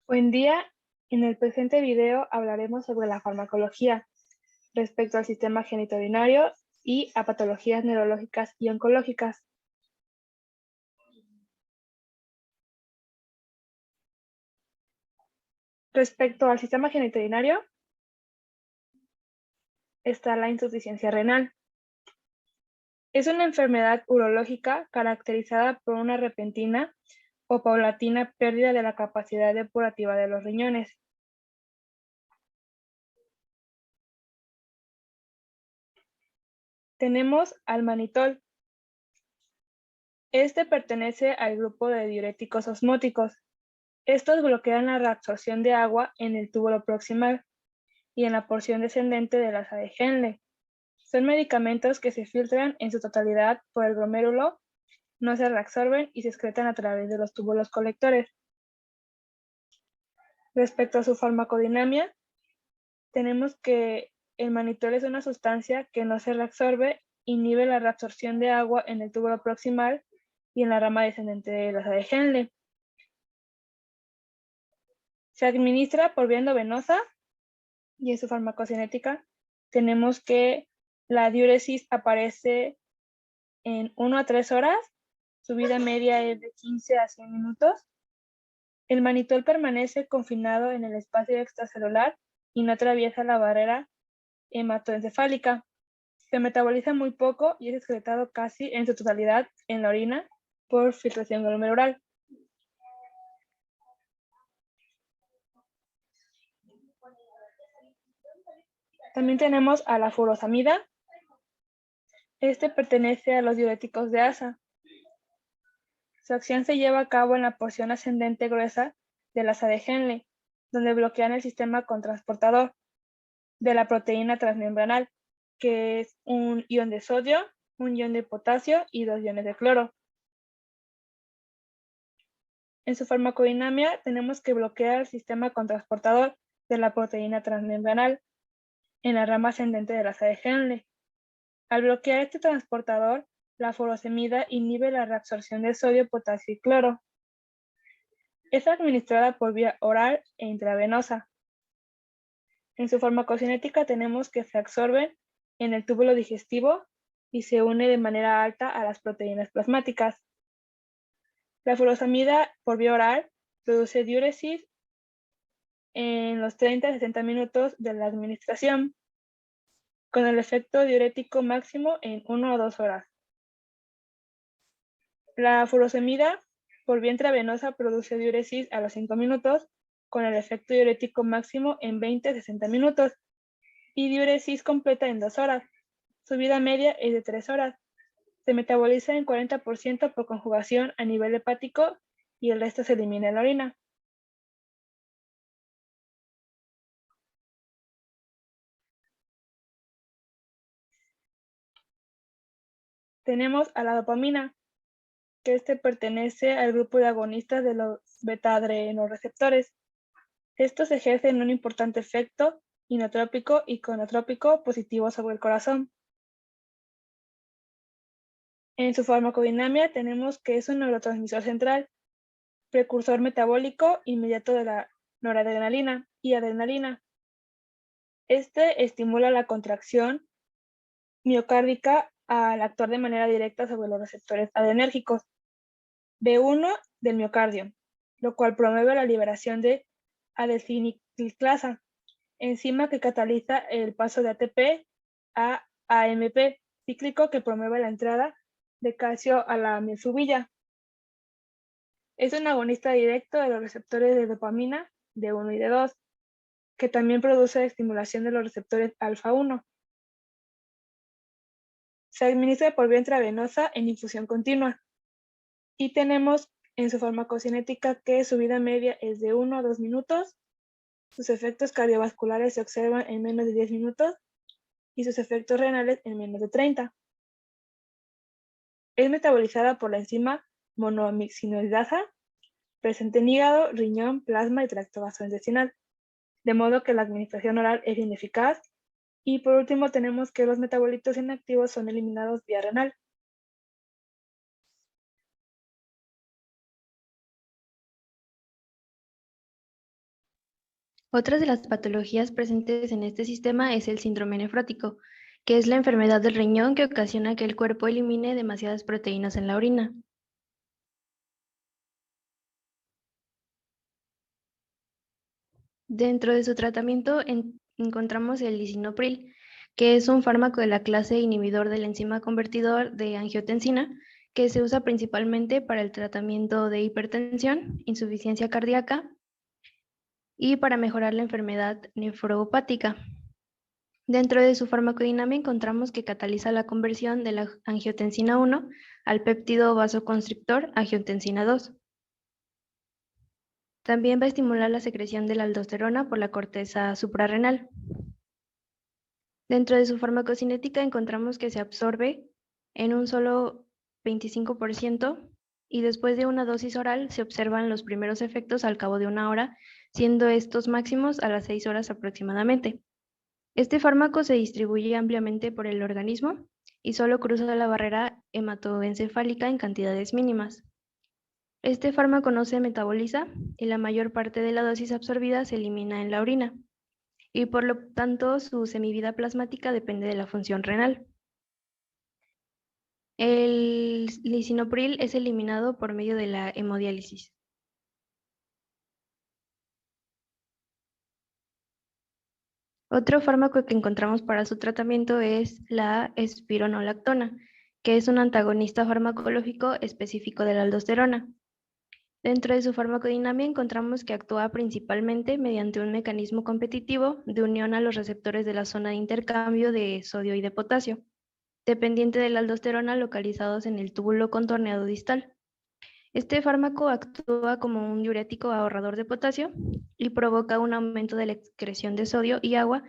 Buen día, en el presente video hablaremos sobre la farmacología respecto al sistema genitourinario y a patologías neurológicas y oncológicas. Respecto al sistema genitourinario está la insuficiencia renal. Es una enfermedad urológica caracterizada por una repentina o paulatina pérdida de la capacidad depurativa de los riñones. Tenemos al manitol. Este pertenece al grupo de diuréticos osmóticos. Estos bloquean la reabsorción de agua en el túbulo proximal y en la porción descendente de la asa de Henle. Son medicamentos que se filtran en su totalidad por el glomérulo, no se reabsorben y se excretan a través de los túbulos colectores. Respecto a su farmacodinamia, tenemos que el manitol es una sustancia que no se reabsorbe, inhibe la reabsorción de agua en el túbulo proximal y en la rama descendente de la asa de Henle. Se administra por vía endovenosa y en su farmacocinética tenemos que la diuresis aparece en 1 a 3 horas, su vida media es de 15 a 100 minutos. El manitol permanece confinado en el espacio extracelular y no atraviesa la barrera hematoencefálica. Se metaboliza muy poco y es excretado casi en su totalidad en la orina por filtración glomerular. También tenemos a la furosemida. Este pertenece a los diuréticos de asa. Su acción se lleva a cabo en la porción ascendente gruesa de la asa de Henle, donde bloquean el sistema cotransportador de la proteína transmembranal, que es un ion de sodio, un ion de potasio y 2 iones de cloro. En su farmacodinamia tenemos que bloquear el sistema cotransportador de la proteína transmembranal en la rama ascendente de la asa de Henle. Al bloquear este transportador, la furosemida inhibe la reabsorción de sodio, potasio y cloro. Es administrada por vía oral e intravenosa. En su farmacocinética tenemos que se absorben en el túbulo digestivo y se une de manera alta a las proteínas plasmáticas. La furosemida por vía oral produce diuresis en los 30 a 60 minutos de la administración, con el efecto diurético máximo en 1 o 2 horas. La furosemida por vía intravenosa produce diuresis a los 5 minutos, con el efecto diurético máximo en 20 a 60 minutos, y diuresis completa en 2 horas. Su vida media es de 3 horas. Se metaboliza en 40% por conjugación a nivel hepático y el resto se elimina en la orina. Tenemos a la dopamina, que pertenece al grupo de agonistas de los beta-adrenoreceptores. Estos ejercen un importante efecto inotrópico y conotrópico positivo sobre el corazón. En su farmacodinamia tenemos que es un neurotransmisor central, precursor metabólico inmediato de la noradrenalina y adrenalina. Este estimula la contracción miocárdica al actuar de manera directa sobre los receptores adrenérgicos B1 del miocardio, lo cual promueve la liberación de adenosina, enzima que cataliza el paso de ATP a AMP cíclico que promueve la entrada de calcio a la miofibrillas. Es un agonista directo de los receptores de dopamina D1 y D2, que también produce estimulación de los receptores alfa-1. Se administra por vía intravenosa en infusión continua. Y tenemos en su farmacocinética que su vida media es de 1 a 2 minutos, sus efectos cardiovasculares se observan en menos de 10 minutos y sus efectos renales en menos de 30. Es metabolizada por la enzima monoaminoxidasa, presente en hígado, riñón, plasma y tracto gastrointestinal, de modo que la administración oral es ineficaz. Y por último tenemos que los metabolitos inactivos son eliminados vía renal. Otra de las patologías presentes en este sistema es el síndrome nefrótico, que es la enfermedad del riñón que ocasiona que el cuerpo elimine demasiadas proteínas en la orina. Dentro de su tratamiento encontramos el lisinopril, que es un fármaco de la clase inhibidor del enzima convertidor de angiotensina, que se usa principalmente para el tratamiento de hipertensión, insuficiencia cardíaca y para mejorar la enfermedad nefropática. Dentro de su farmacodinámica encontramos que cataliza la conversión de la angiotensina 1 al péptido vasoconstrictor angiotensina 2. También va a estimular la secreción de la aldosterona por la corteza suprarrenal. Dentro de su farmacocinética encontramos que se absorbe en un solo 25% y después de una dosis oral se observan los primeros efectos al cabo de 1 hora, siendo estos máximos a las 6 horas aproximadamente. Este fármaco se distribuye ampliamente por el organismo y solo cruza la barrera hematoencefálica en cantidades mínimas. Este fármaco no se metaboliza y la mayor parte de la dosis absorbida se elimina en la orina, y por lo tanto su semivida plasmática depende de la función renal. El lisinopril es eliminado por medio de la hemodiálisis. Otro fármaco que encontramos para su tratamiento es la espironolactona, que es un antagonista farmacológico específico de la aldosterona. Dentro de su farmacodinámica encontramos que actúa principalmente mediante un mecanismo competitivo de unión a los receptores de la zona de intercambio de sodio y de potasio, dependiente de la aldosterona localizados en el túbulo contorneado distal. Este fármaco actúa como un diurético ahorrador de potasio y provoca un aumento de la excreción de sodio y agua,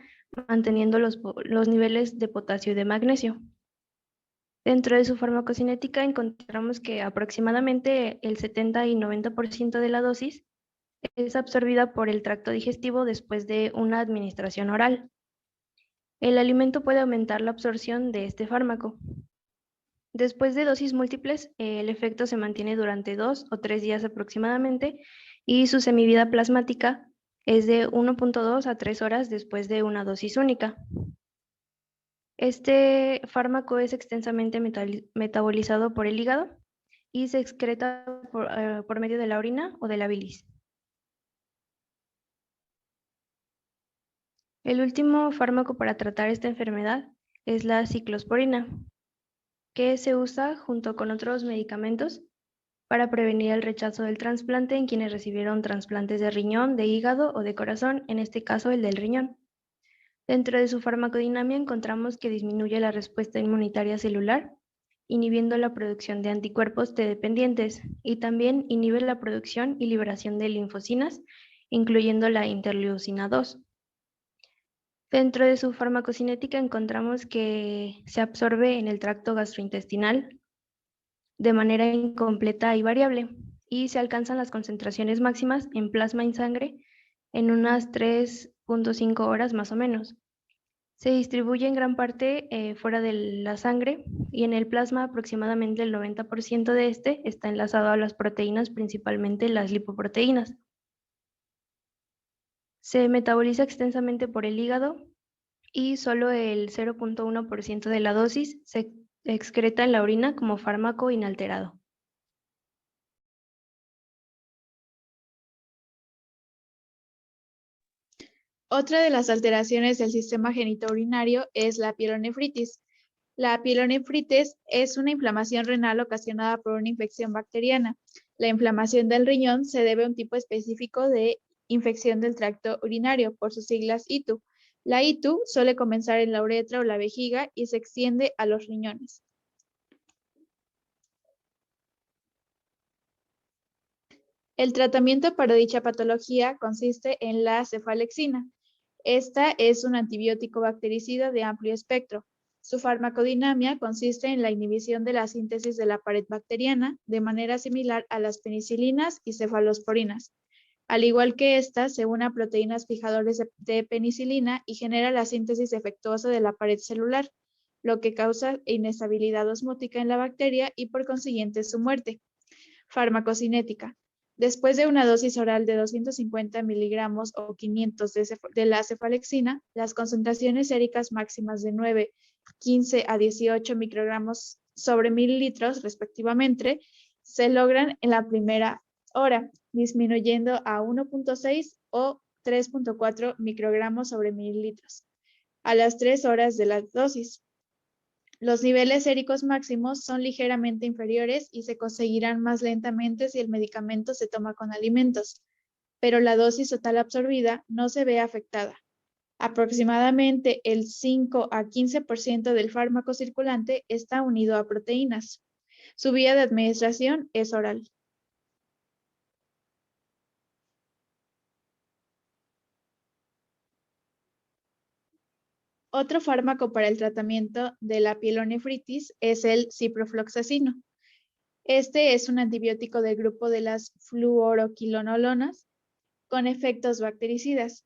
manteniendo los niveles de potasio y de magnesio. Dentro de su farmacocinética encontramos que aproximadamente el 70 y 90% de la dosis es absorbida por el tracto digestivo después de una administración oral. El alimento puede aumentar la absorción de este fármaco. Después de dosis múltiples, el efecto se mantiene durante 2 o 3 días aproximadamente y su semivida plasmática es de 1.2 a 3 horas después de una dosis única. Este fármaco es extensamente metabolizado por el hígado y se excreta por medio de la orina o de la bilis. El último fármaco para tratar esta enfermedad es la ciclosporina, que se usa junto con otros medicamentos para prevenir el rechazo del trasplante en quienes recibieron trasplantes de riñón, de hígado o de corazón, en este caso el del riñón. Dentro de su farmacodinámica encontramos que disminuye la respuesta inmunitaria celular, inhibiendo la producción de anticuerpos T dependientes, y también inhibe la producción y liberación de linfocinas, incluyendo la interleucina 2. Dentro de su farmacocinética encontramos que se absorbe en el tracto gastrointestinal de manera incompleta y variable, y se alcanzan las concentraciones máximas en plasma y sangre en unas 3.5 horas más o menos. Se distribuye en gran parte fuera de la sangre y en el plasma aproximadamente el 90% de este está enlazado a las proteínas, principalmente las lipoproteínas. Se metaboliza extensamente por el hígado y solo el 0.1% de la dosis se excreta en la orina como fármaco inalterado. Otra de las alteraciones del sistema genitourinario es la pielonefritis. La pielonefritis es una inflamación renal ocasionada por una infección bacteriana. La inflamación del riñón se debe a un tipo específico de infección del tracto urinario, por sus siglas ITU. La ITU suele comenzar en la uretra o la vejiga y se extiende a los riñones. El tratamiento para dicha patología consiste en la cefalexina. Esta es un antibiótico bactericida de amplio espectro. Su farmacodinámica consiste en la inhibición de la síntesis de la pared bacteriana de manera similar a las penicilinas y cefalosporinas. Al igual que esta, se une a proteínas fijadores de penicilina y genera la síntesis defectuosa de la pared celular, lo que causa inestabilidad osmótica en la bacteria y por consiguiente su muerte. Farmacocinética. Después de una dosis oral de 250 miligramos o 500 de la cefalexina, las concentraciones séricas máximas de 9, 15 a 18 microgramos sobre mililitros, respectivamente, se logran en la primera hora, disminuyendo a 1.6 o 3.4 microgramos sobre mililitros a las 3 horas de la dosis. Los niveles séricos máximos son ligeramente inferiores y se conseguirán más lentamente si el medicamento se toma con alimentos, pero la dosis total absorbida no se ve afectada. Aproximadamente el 5 a 15% del fármaco circulante está unido a proteínas. Su vía de administración es oral. Otro fármaco para el tratamiento de la pielonefritis es el ciprofloxacino. Este es un antibiótico del grupo de las fluoroquinolonas con efectos bactericidas.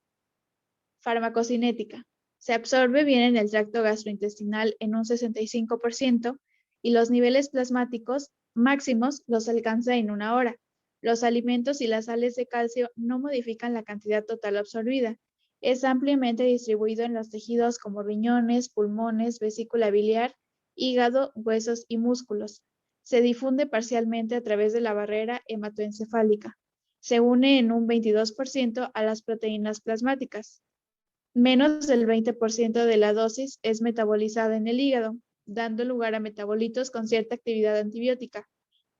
Farmacocinética. Se absorbe bien en el tracto gastrointestinal en un 65% y los niveles plasmáticos máximos los alcanza en 1 hora. Los alimentos y las sales de calcio no modifican la cantidad total absorbida. Es ampliamente distribuido en los tejidos como riñones, pulmones, vesícula biliar, hígado, huesos y músculos. Se difunde parcialmente a través de la barrera hematoencefálica. Se une en un 22% a las proteínas plasmáticas. Menos del 20% de la dosis es metabolizada en el hígado, dando lugar a metabolitos con cierta actividad antibiótica,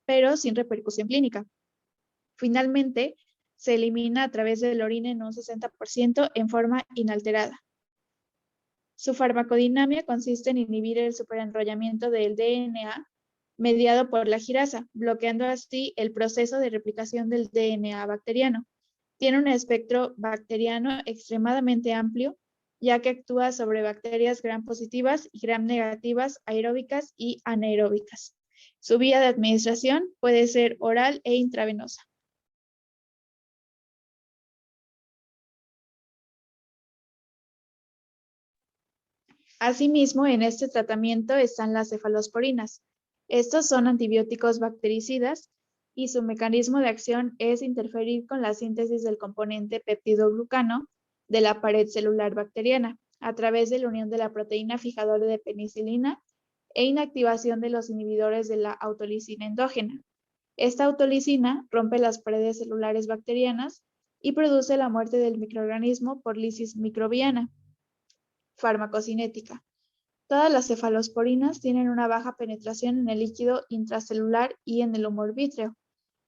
pero sin repercusión clínica. Finalmente, se elimina a través de la orina en un 60% en forma inalterada. Su farmacodinamia consiste en inhibir el superenrollamiento del DNA mediado por la girasa, bloqueando así el proceso de replicación del DNA bacteriano. Tiene un espectro bacteriano extremadamente amplio, ya que actúa sobre bacterias gram positivas y gram negativas, aeróbicas y anaeróbicas. Su vía de administración puede ser oral e intravenosa. Asimismo, en este tratamiento están las cefalosporinas. Estos son antibióticos bactericidas y su mecanismo de acción es interferir con la síntesis del componente peptidoglucano de la pared celular bacteriana a través de la unión de la proteína fijadora de penicilina e inactivación de los inhibidores de la autolisina endógena. Esta autolisina rompe las paredes celulares bacterianas y produce la muerte del microorganismo por lisis microbiana. Farmacocinética. Todas las cefalosporinas tienen una baja penetración en el líquido intracelular y en el humor vítreo.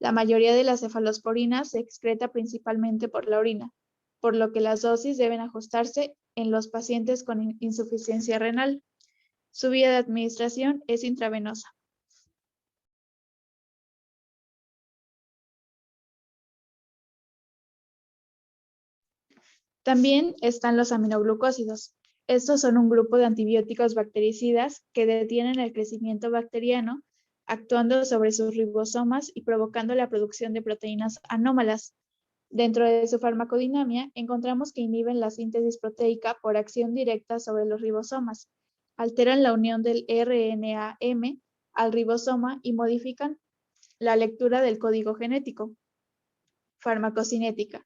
La mayoría de las cefalosporinas se excreta principalmente por la orina, por lo que las dosis deben ajustarse en los pacientes con insuficiencia renal. Su vía de administración es intravenosa. También están los aminoglucósidos. Estos son un grupo de antibióticos bactericidas que detienen el crecimiento bacteriano, actuando sobre sus ribosomas y provocando la producción de proteínas anómalas. Dentro de su farmacodinamia, encontramos que inhiben la síntesis proteica por acción directa sobre los ribosomas, alteran la unión del RNA-M al ribosoma y modifican la lectura del código genético. Farmacocinética.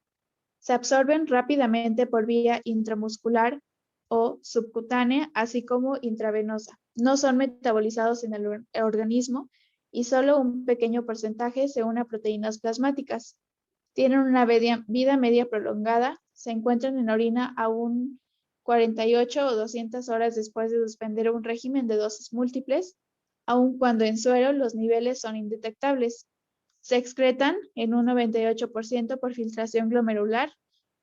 Se absorben rápidamente por vía intramuscular o subcutánea, así como intravenosa. No son metabolizados en el organismo y solo un pequeño porcentaje se une a proteínas plasmáticas. Tienen una vida media prolongada, se encuentran en orina aún 48 o 200 horas después de suspender un régimen de dosis múltiples, aun cuando en suero los niveles son indetectables. Se excretan en un 98% por filtración glomerular,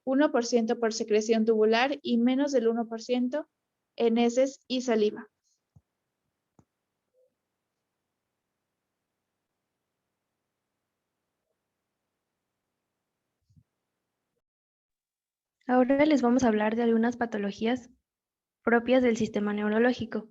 1% por secreción tubular y menos del 1% en heces y saliva. Ahora les vamos a hablar de algunas patologías propias del sistema neurológico.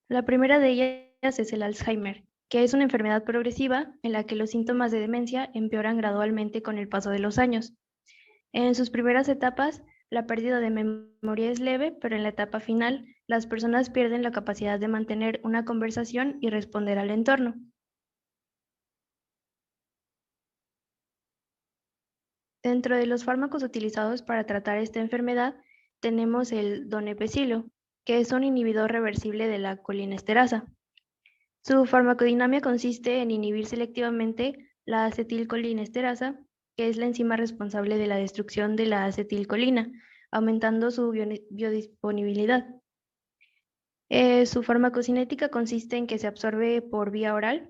La primera de ellas es el Alzheimer, que es una enfermedad progresiva en la que los síntomas de demencia empeoran gradualmente con el paso de los años. En sus primeras etapas, la pérdida de memoria es leve, pero en la etapa final, las personas pierden la capacidad de mantener una conversación y responder al entorno. Dentro de los fármacos utilizados para tratar esta enfermedad, tenemos el donepezilo, que es un inhibidor reversible de la colinesterasa. Su farmacodinámica consiste en inhibir selectivamente la acetilcolinesterasa, que es la enzima responsable de la destrucción de la acetilcolina, aumentando su biodisponibilidad. Su farmacocinética consiste en que se absorbe por vía oral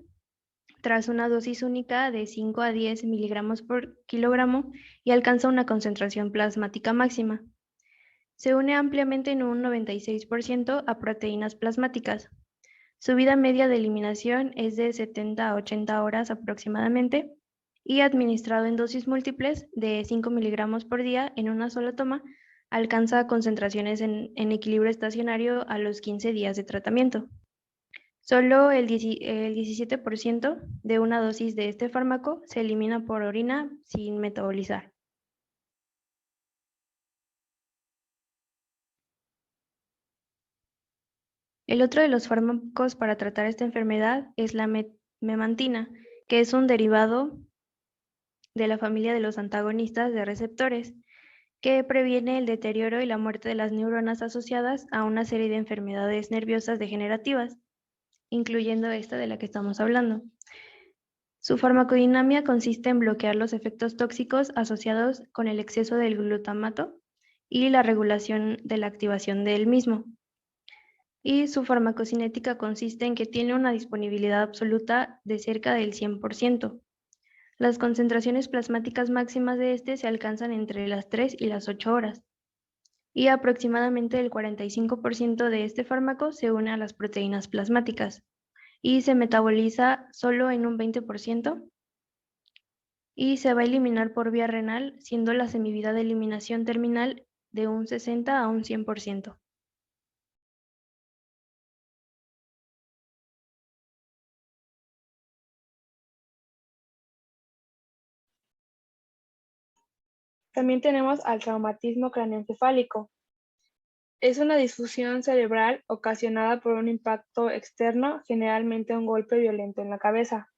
tras una dosis única de 5 a 10 miligramos por kilogramo y alcanza una concentración plasmática máxima. Se une ampliamente en un 96% a proteínas plasmáticas. Su vida media de eliminación es de 70 a 80 horas aproximadamente y administrado en dosis múltiples de 5 miligramos por día en una sola toma, alcanza concentraciones en equilibrio estacionario a los 15 días de tratamiento. Solo el 17% de una dosis de este fármaco se elimina por orina sin metabolizar. El otro de los fármacos para tratar esta enfermedad es la memantina, que es un derivado de la familia de los antagonistas de receptores, que previene el deterioro y la muerte de las neuronas asociadas a una serie de enfermedades nerviosas degenerativas, incluyendo esta de la que estamos hablando. Su farmacodinámica consiste en bloquear los efectos tóxicos asociados con el exceso del glutamato y la regulación de la activación del mismo. Y su farmacocinética consiste en que tiene una disponibilidad absoluta de cerca del 100%. Las concentraciones plasmáticas máximas de este se alcanzan entre las 3 y las 8 horas. Y aproximadamente el 45% de este fármaco se une a las proteínas plasmáticas y se metaboliza solo en un 20% y se va a eliminar por vía renal, siendo la semivida de eliminación terminal de un 60 a un 100%. También tenemos al traumatismo craneoencefálico. Es una disfunción cerebral ocasionada por un impacto externo, generalmente un golpe violento en la cabeza.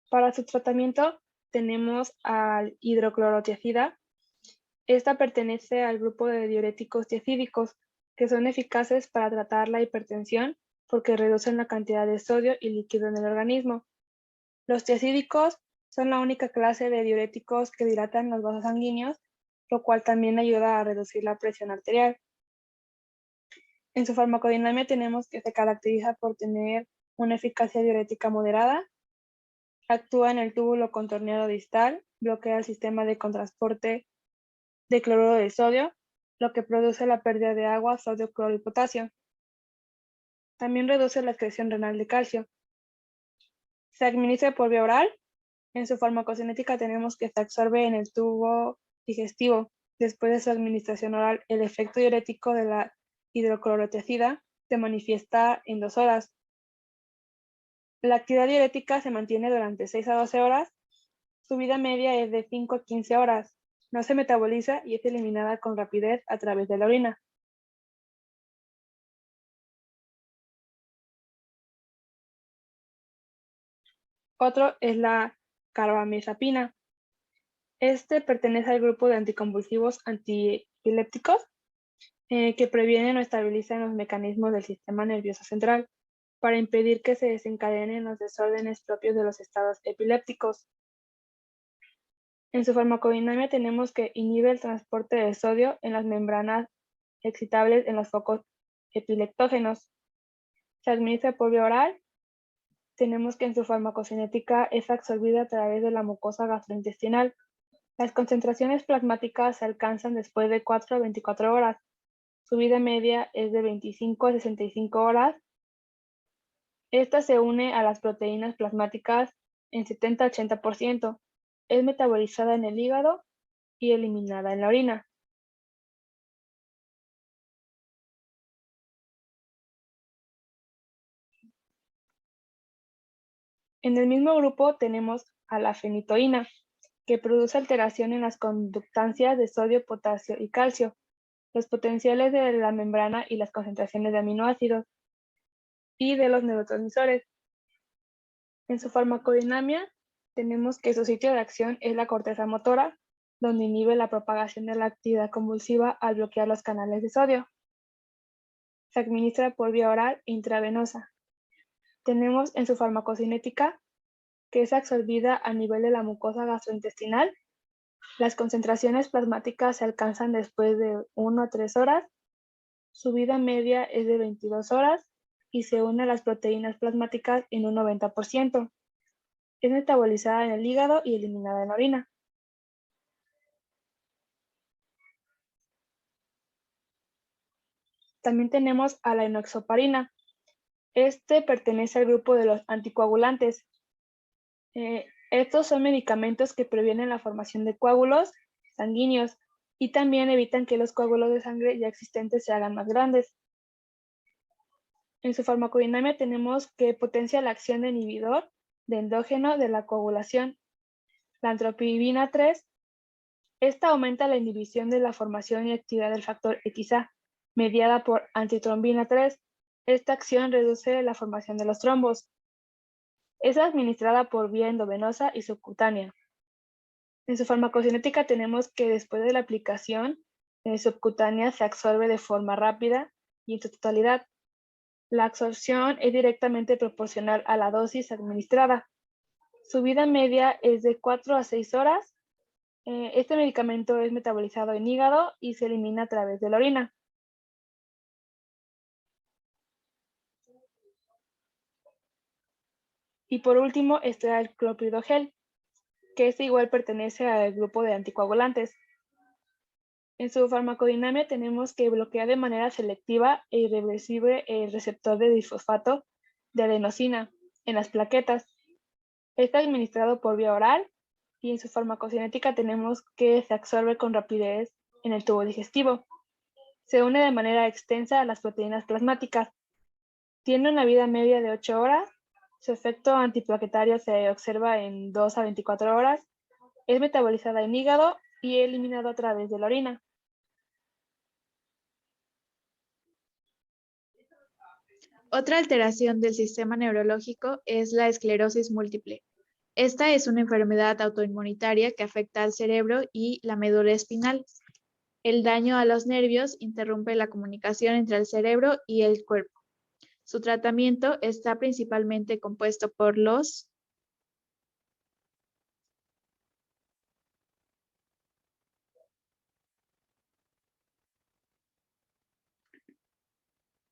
Para su tratamiento tenemos al hidroclorotiazida. Esta pertenece al grupo de diuréticos tiazídicos, que son eficaces para tratar la hipertensión porque reducen la cantidad de sodio y líquido en el organismo. Los tiazídicos son la única clase de diuréticos que dilatan los vasos sanguíneos, lo cual también ayuda a reducir la presión arterial. En su farmacodinámica tenemos que se caracteriza por tener una eficacia diurética moderada, actúa en el túbulo contorneado distal, bloquea el sistema de transporte de cloruro de sodio, lo que produce la pérdida de agua, sodio, cloro y potasio. También reduce la excreción renal de calcio. Se administra por vía oral. En su farmacocinética tenemos que se absorbe en el tubo digestivo. Después de su administración oral, el efecto diurético de la hidroclorotiazida se manifiesta en 2 horas. La actividad diurética se mantiene durante 6 a 12 horas. Su vida media es de 5 a 15 horas. No se metaboliza y es eliminada con rapidez a través de la orina. Otro es la carbamazepina. Este pertenece al grupo de anticonvulsivos antiepilépticos que previenen o estabilizan los mecanismos del sistema nervioso central para impedir que se desencadenen los desórdenes propios de los estados epilépticos. En su farmacodinámica tenemos que inhibe el transporte de sodio en las membranas excitables en los focos epileptógenos. Se administra por vía oral. Tenemos que en su farmacocinética es absorbida a través de la mucosa gastrointestinal. Las concentraciones plasmáticas se alcanzan después de 4 a 24 horas. Su vida media es de 25 a 65 horas. Esta se une a las proteínas plasmáticas en 70 a 80%. Es metabolizada en el hígado y eliminada en la orina. En el mismo grupo tenemos a la fenitoína, que produce alteración en las conductancias de sodio, potasio y calcio. los potenciales de la membrana y las concentraciones de aminoácidos y de los neurotransmisores. En su farmacodinámica tenemos que su sitio de acción es la corteza motora, donde inhibe la propagación de la actividad convulsiva al bloquear los canales de sodio. Se administra por vía oral e intravenosa. Tenemos en su farmacocinética que es absorbida a nivel de la mucosa gastrointestinal. Las concentraciones plasmáticas se alcanzan después de 1 a 3 horas. Su vida media es de 22 horas y se une a las proteínas plasmáticas en un 90%. Es metabolizada en el hígado y eliminada en la orina. También tenemos a la enoxaparina. Este pertenece al grupo de los anticoagulantes. Estos son medicamentos que previenen la formación de coágulos sanguíneos y también evitan que los coágulos de sangre ya existentes se hagan más grandes. En su farmacodinámica tenemos que potencia la acción de inhibidor de endógeno de la coagulación, la antropibina 3. Esta aumenta la inhibición de la formación y actividad del factor XA, mediada por antitrombina 3. Esta acción reduce la formación de los trombos. Es administrada por vía endovenosa y subcutánea. En su farmacocinética tenemos que después de la aplicación subcutánea se absorbe de forma rápida y en su totalidad. La absorción es directamente proporcional a la dosis administrada. Su vida media es de 4 a 6 horas. Este medicamento es metabolizado en hígado y se elimina a través de la orina. Y por último está el clopidogel, que este igual pertenece al grupo de anticoagulantes. En su farmacodinámica tenemos que bloquea de manera selectiva e irreversible el receptor de disfosfato de adenosina en las plaquetas. Está administrado por vía oral y en su farmacocinética tenemos que se absorbe con rapidez en el tubo digestivo. Se une de manera extensa a las proteínas plasmáticas. Tiene una vida media de 8 horas. Su efecto antiplaquetario se observa en 2 a 24 horas. Es metabolizada en hígado y eliminado a través de la orina. Otra alteración del sistema neurológico es la esclerosis múltiple. Esta es una enfermedad autoinmunitaria que afecta al cerebro y la médula espinal. El daño a los nervios interrumpe la comunicación entre el cerebro y el cuerpo. Su tratamiento está principalmente compuesto por los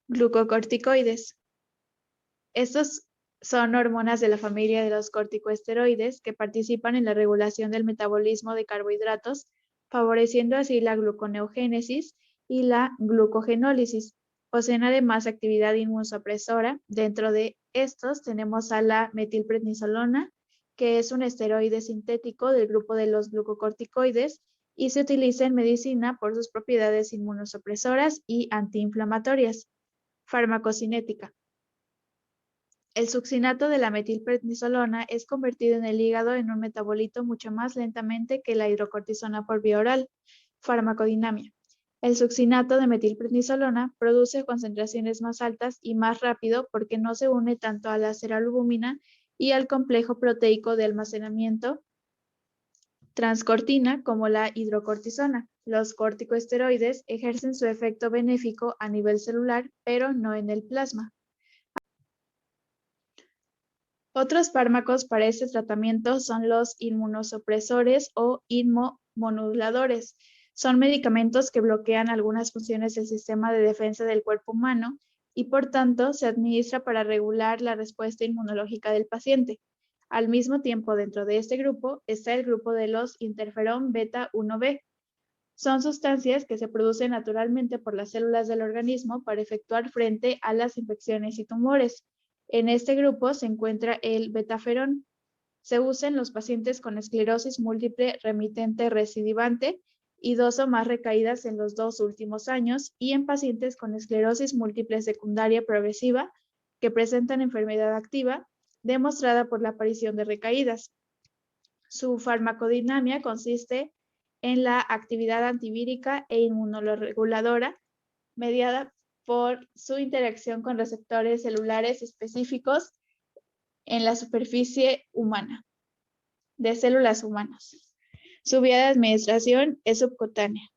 glucocorticoides. Estos son hormonas de la familia de los corticosteroides que participan en la regulación del metabolismo de carbohidratos, favoreciendo así la gluconeogénesis y la glucogenólisis. Poseen además actividad inmunosupresora. Dentro de estos tenemos a la metilprednisolona, que es un esteroide sintético del grupo de los glucocorticoides y se utiliza en medicina por sus propiedades inmunosupresoras y antiinflamatorias. Farmacocinética. El succinato de la metilprednisolona es convertido en el hígado en un metabolito mucho más lentamente que la hidrocortisona por vía oral. Farmacodinámica. El succinato de metilprednisolona produce concentraciones más altas y más rápido porque no se une tanto a la ceralbúmina y al complejo proteico de almacenamiento transcortina como la hidrocortisona. Los corticosteroides ejercen su efecto benéfico a nivel celular, pero no en el plasma. Otros fármacos para este tratamiento son los inmunosupresores o inmunomoduladores. Son medicamentos que bloquean algunas funciones del sistema de defensa del cuerpo humano y por tanto se administra para regular la respuesta inmunológica del paciente. Al mismo tiempo, dentro de este grupo está el grupo de los interferón beta 1b. Son sustancias que se producen naturalmente por las células del organismo para efectuar frente a las infecciones y tumores. En este grupo se encuentra el betaferón. Se usa en los pacientes con esclerosis múltiple remitente recidivante y 2 o más recaídas en los 2 últimos años y en pacientes con esclerosis múltiple secundaria progresiva que presentan enfermedad activa demostrada por la aparición de recaídas. Su farmacodinámica consiste en la actividad antivírica e inmunoreguladora mediada por su interacción con receptores celulares específicos en la superficie humana, de células humanas. Su vía de administración es subcutánea.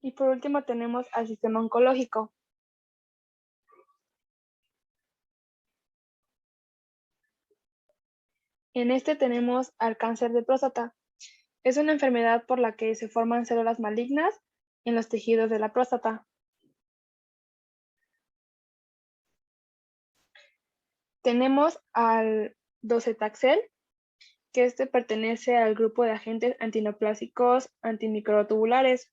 Y por último tenemos al sistema oncológico. En este tenemos al cáncer de próstata. Es una enfermedad por la que se forman células malignas en los tejidos de la próstata. Tenemos al docetaxel, que este pertenece al grupo de agentes antineoplásicos antimicrotubulares.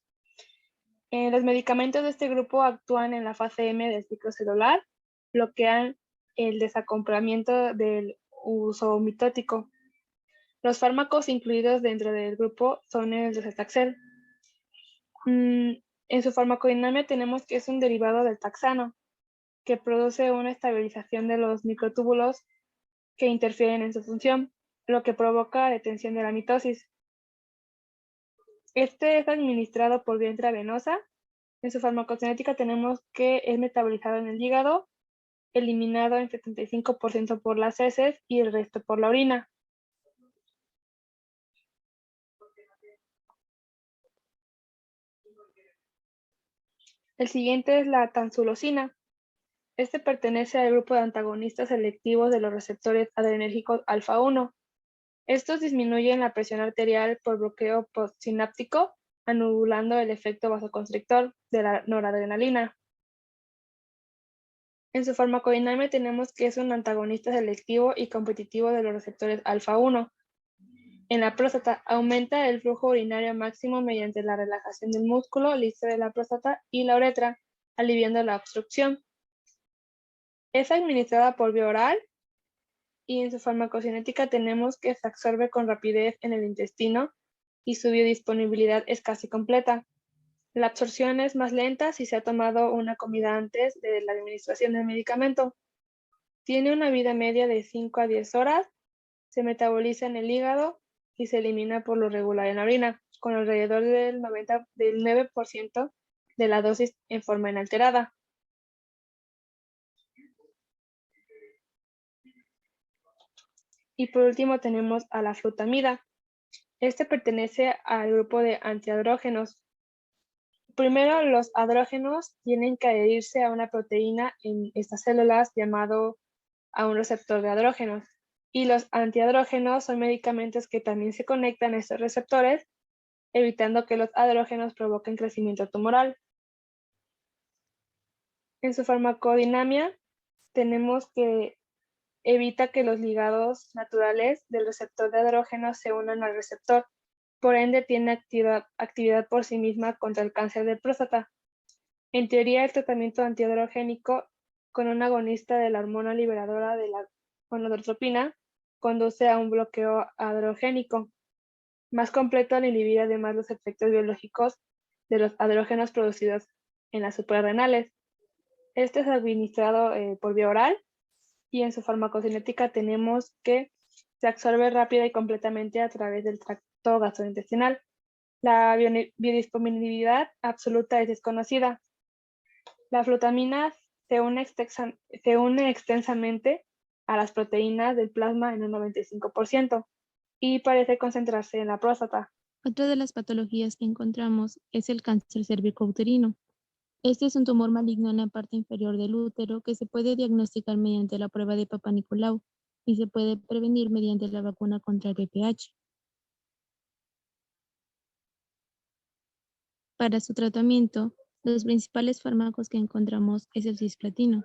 Los medicamentos de este grupo actúan en la fase M del ciclo celular, bloquean el desacoplamiento del uso mitótico. Los fármacos incluidos dentro del grupo son el docetaxel. En su farmacodinámica tenemos que es un derivado del taxano, que produce una estabilización de los microtúbulos que interfieren en su función, lo que provoca detención de la mitosis. Este es administrado por vía intravenosa. En su farmacocinética tenemos que es metabolizado en el hígado, eliminado en 75% por las heces y el resto por la orina. El siguiente es la tansulosina. Este pertenece al grupo de antagonistas selectivos de los receptores adrenérgicos alfa 1. Estos disminuyen la presión arterial por bloqueo postsináptico, anulando el efecto vasoconstrictor de la noradrenalina. En su farmacodinámica tenemos que es un antagonista selectivo y competitivo de los receptores alfa 1. En la próstata aumenta el flujo urinario máximo mediante la relajación del músculo liso de la próstata y la uretra, aliviando la obstrucción. Es administrada por vía oral y en su farmacocinética tenemos que se absorbe con rapidez en el intestino y su biodisponibilidad es casi completa. La absorción es más lenta si se ha tomado una comida antes de la administración del medicamento. Tiene una vida media de 5 a 10 horas, se metaboliza en el hígado y se elimina por lo regular en la orina, con alrededor del 9% de la dosis en forma inalterada. Y por último tenemos a la flutamida. Este pertenece al grupo de antiandrógenos. Primero, los andrógenos tienen que adherirse a una proteína en estas células llamado a un receptor de andrógenos. Y los antiandrógenos son medicamentos que también se conectan a estos receptores, evitando que los andrógenos provoquen crecimiento tumoral. En su farmacodinámica tenemos que evita que los ligados naturales del receptor de andrógenos se unan al receptor. Por ende, tiene actividad por sí misma contra el cáncer de próstata. En teoría, el tratamiento antiandrogénico con un agonista de la hormona liberadora de la gonadotropina conduce a un bloqueo androgénico más completo al inhibir además los efectos biológicos de los andrógenos producidos en las suprarrenales. Este es administrado por vía oral y en su farmacocinética tenemos que se absorbe rápida y completamente a través del tracto gastrointestinal. La biodisponibilidad absoluta es desconocida. La flutamina se une extensamente a las proteínas del plasma en un 95% y parece concentrarse en la próstata. Otra de las patologías que encontramos es el cáncer cervicouterino. Este es un tumor maligno en la parte inferior del útero que se puede diagnosticar mediante la prueba de Papa Nicolau y se puede prevenir mediante la vacuna contra el VPH. Para su tratamiento, los principales fármacos que encontramos es el cisplatino.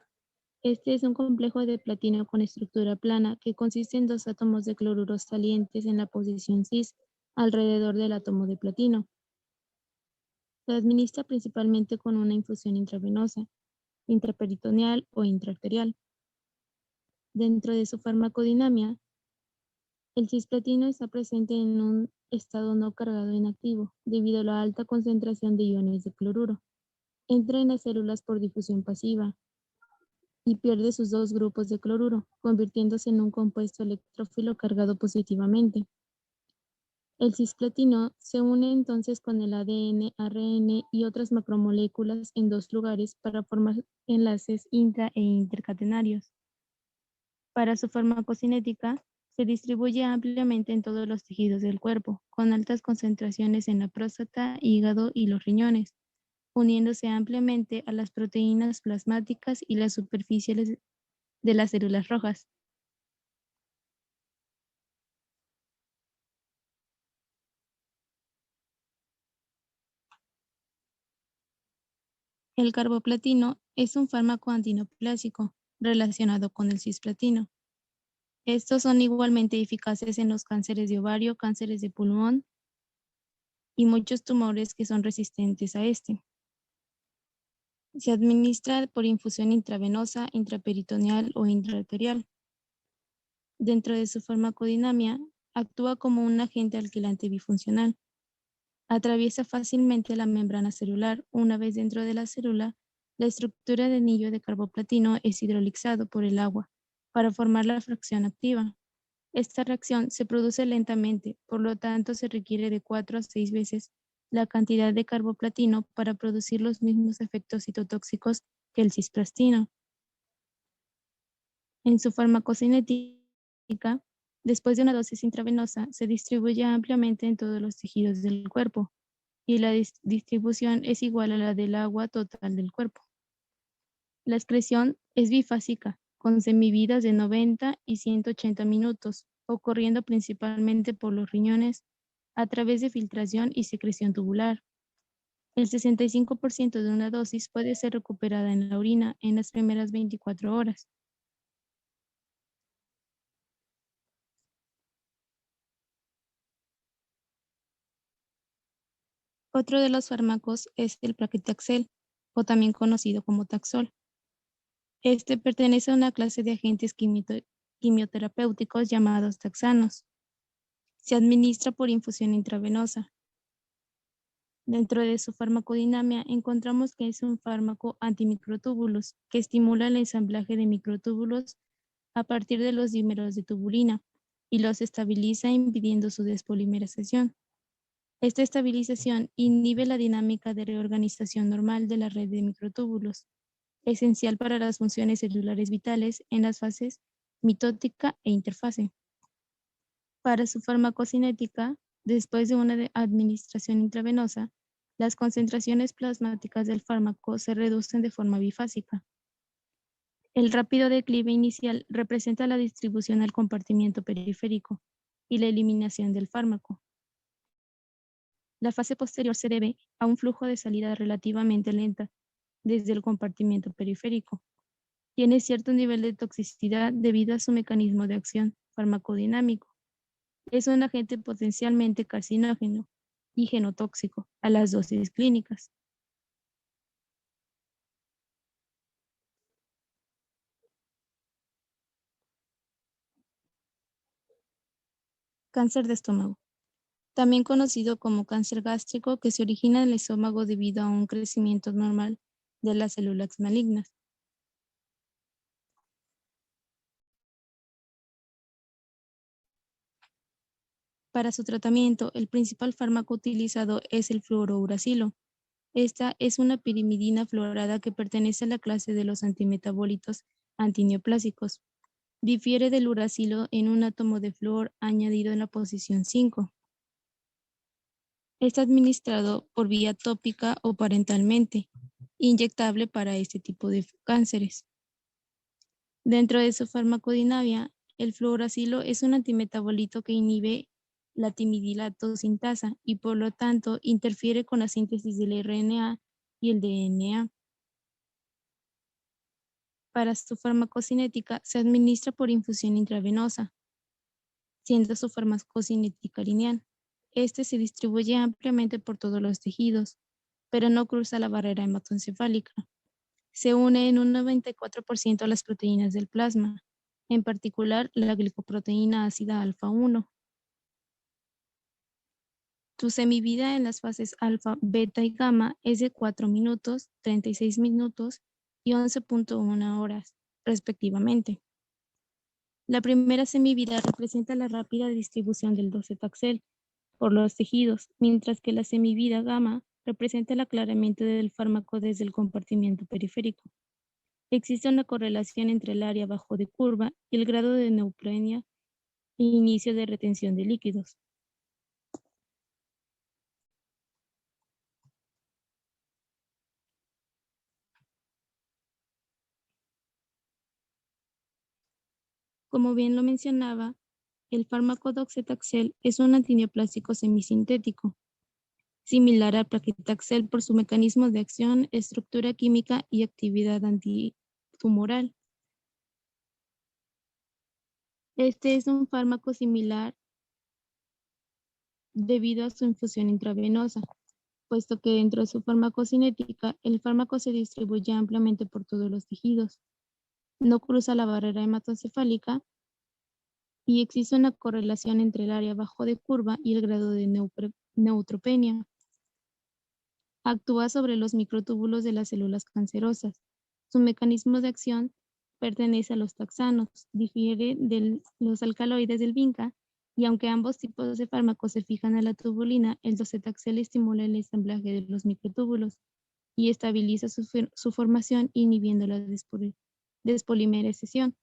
Este es un complejo de platino con estructura plana que consiste en dos átomos de cloruros salientes en la posición cis alrededor del átomo de platino. Se administra principalmente con una infusión intravenosa, intraperitoneal o intraarterial. Dentro de su farmacodinámica, el cisplatino está presente en un estado no cargado inactivo debido a la alta concentración de iones de cloruro. Entra en las células por difusión pasiva. y pierde sus dos grupos de cloruro, convirtiéndose en un compuesto electrófilo cargado positivamente. El cisplatino se une entonces con el ADN, ARN y otras macromoléculas en dos lugares para formar enlaces intra e intercatenarios. Para su farmacocinética, se distribuye ampliamente en todos los tejidos del cuerpo, con altas concentraciones en la próstata, hígado y los riñones, uniéndose ampliamente a las proteínas plasmáticas y las superficies de las células rojas. El carboplatino es un fármaco antineoplásico relacionado con el cisplatino. Estos son igualmente eficaces en los cánceres de ovario, cánceres de pulmón y muchos tumores que son resistentes a este. Se administra por infusión intravenosa, intraperitoneal o intraarterial. Dentro de su farmacodinámica, actúa como un agente alquilante bifuncional. Atraviesa fácilmente la membrana celular. Una vez dentro de la célula, la estructura de anillo de carboplatino es hidrolizado por el agua para formar la fracción activa. Esta reacción se produce lentamente, por lo tanto se requiere de 4 a 6 veces la cantidad de carboplatino para producir los mismos efectos citotóxicos que el cisplastino. En su farmacocinética, después de una dosis intravenosa, se distribuye ampliamente en todos los tejidos del cuerpo y la distribución es igual a la del agua total del cuerpo. La excreción es bifásica, con semividas de 90 y 180 minutos, ocurriendo principalmente por los riñones a través de filtración y secreción tubular. El 65% de una dosis puede ser recuperada en la orina en las primeras 24 horas. Otro de los fármacos es el Paclitaxel, o también conocido como Taxol. Este pertenece a una clase de agentes quimioterapéuticos llamados taxanos. Se administra por infusión intravenosa. Dentro de su farmacodinámica encontramos que es un fármaco antimicrotúbulos que estimula el ensamblaje de microtúbulos a partir de los dímeros de tubulina y los estabiliza impidiendo su despolimerización. Esta estabilización inhibe la dinámica de reorganización normal de la red de microtúbulos, esencial para las funciones celulares vitales en las fases mitótica e interfase. Para su farmacocinética, después de una administración intravenosa, las concentraciones plasmáticas del fármaco se reducen de forma bifásica. El rápido declive inicial representa la distribución al compartimiento periférico y la eliminación del fármaco. La fase posterior se debe a un flujo de salida relativamente lenta desde el compartimiento periférico. Tiene cierto nivel de toxicidad debido a su mecanismo de acción farmacodinámico. Es un agente potencialmente carcinógeno y genotóxico a las dosis clínicas. Cáncer de estómago. También conocido como cáncer gástrico, que se origina en el estómago debido a un crecimiento normal de las células malignas. Para su tratamiento, el principal fármaco utilizado es el fluorouracilo. Esta es una pirimidina fluorada que pertenece a la clase de los antimetabólitos antineoplásicos. Difiere del uracilo en un átomo de flúor añadido en la posición 5. Está administrado por vía tópica o parentalmente, inyectable para este tipo de cánceres. Dentro de su farmacodinámica, el fluoracilo es un antimetabolito que inhibe la timidilato sintasa y por lo tanto interfiere con la síntesis del RNA y el DNA. Para su farmacocinética se administra por infusión intravenosa, siendo su farmacocinética lineal. Este se distribuye ampliamente por todos los tejidos, pero no cruza la barrera hematoencefálica. Se une en un 94% a las proteínas del plasma, en particular la glicoproteína ácida alfa 1. Su semivida en las fases alfa, beta y gamma es de 4 minutos, 36 minutos y 11.1 horas. respectivamente. La primera semivida representa la rápida distribución del docetaxel por los tejidos, mientras que la semivida gamma representa el aclaramiento del fármaco desde el compartimiento periférico. Existe una correlación entre el área bajo de curva y el grado de neutropenia e inicio de retención de líquidos. Como bien lo mencionaba, el fármaco docetaxel es un antineoplásico semisintético, similar al paclitaxel por su mecanismo de acción, estructura química y actividad antitumoral. Este es un fármaco similar debido a su infusión intravenosa, puesto que dentro de su farmacocinética, el fármaco se distribuye ampliamente por todos los tejidos, no cruza la barrera hematoencefálica y existe una correlación entre el área bajo de curva y el grado de neutropenia. Actúa sobre los microtúbulos de las células cancerosas. Su mecanismo de acción pertenece a los taxanos, difiere de los alcaloides del vinca, y aunque ambos tipos de fármacos se fijan a la tubulina, el docetaxel estimula el ensamblaje de los microtúbulos y estabiliza su formación inhibiendo la despolimerización.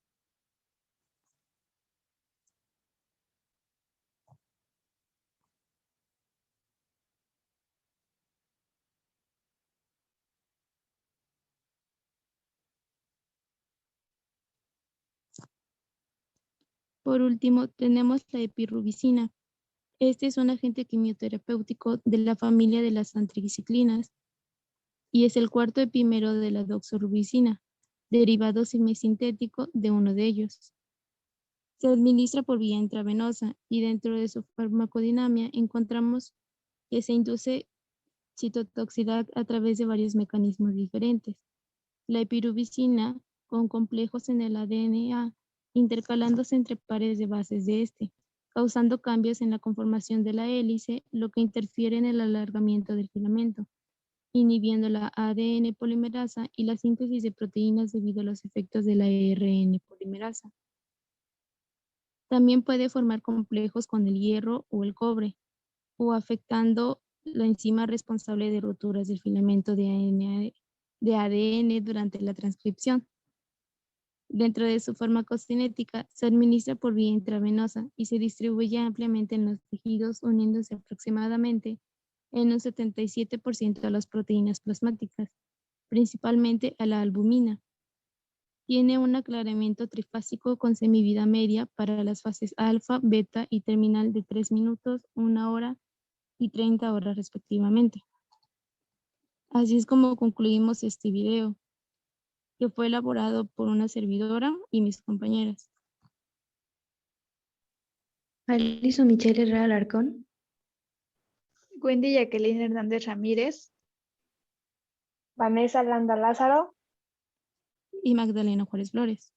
Por último, tenemos la epirubicina. Este es un agente quimioterapéutico de la familia de las antriciclinas y es el cuarto epímero de la doxorubicina, derivado semisintético de uno de ellos. Se administra por vía intravenosa y dentro de su farmacodinámica encontramos que se induce citotoxicidad a través de varios mecanismos diferentes. La epirubicina con complejos en el ADN intercalándose entre pares de bases de este, causando cambios en la conformación de la hélice, lo que interfiere en el alargamiento del filamento, inhibiendo la ADN polimerasa y la síntesis de proteínas debido a los efectos de la ARN polimerasa. También puede formar complejos con el hierro o el cobre, o afectando la enzima responsable de roturas del filamento de ADN durante la transcripción. Dentro de su farmacocinética, se administra por vía intravenosa y se distribuye ampliamente en los tejidos, uniéndose aproximadamente en un 77% a las proteínas plasmáticas, principalmente a la albumina. Tiene un aclaramiento trifásico con semivida media para las fases alfa, beta y terminal de 3 minutos, 1 hora y 30 horas respectivamente. Así es como concluimos este video, que fue elaborado por una servidora y mis compañeras. Alison Michelle Herrera Alarcón. Wendy Jacqueline Hernández Ramírez. Vanessa Landa Lázaro. Y Magdalena Juárez Flores.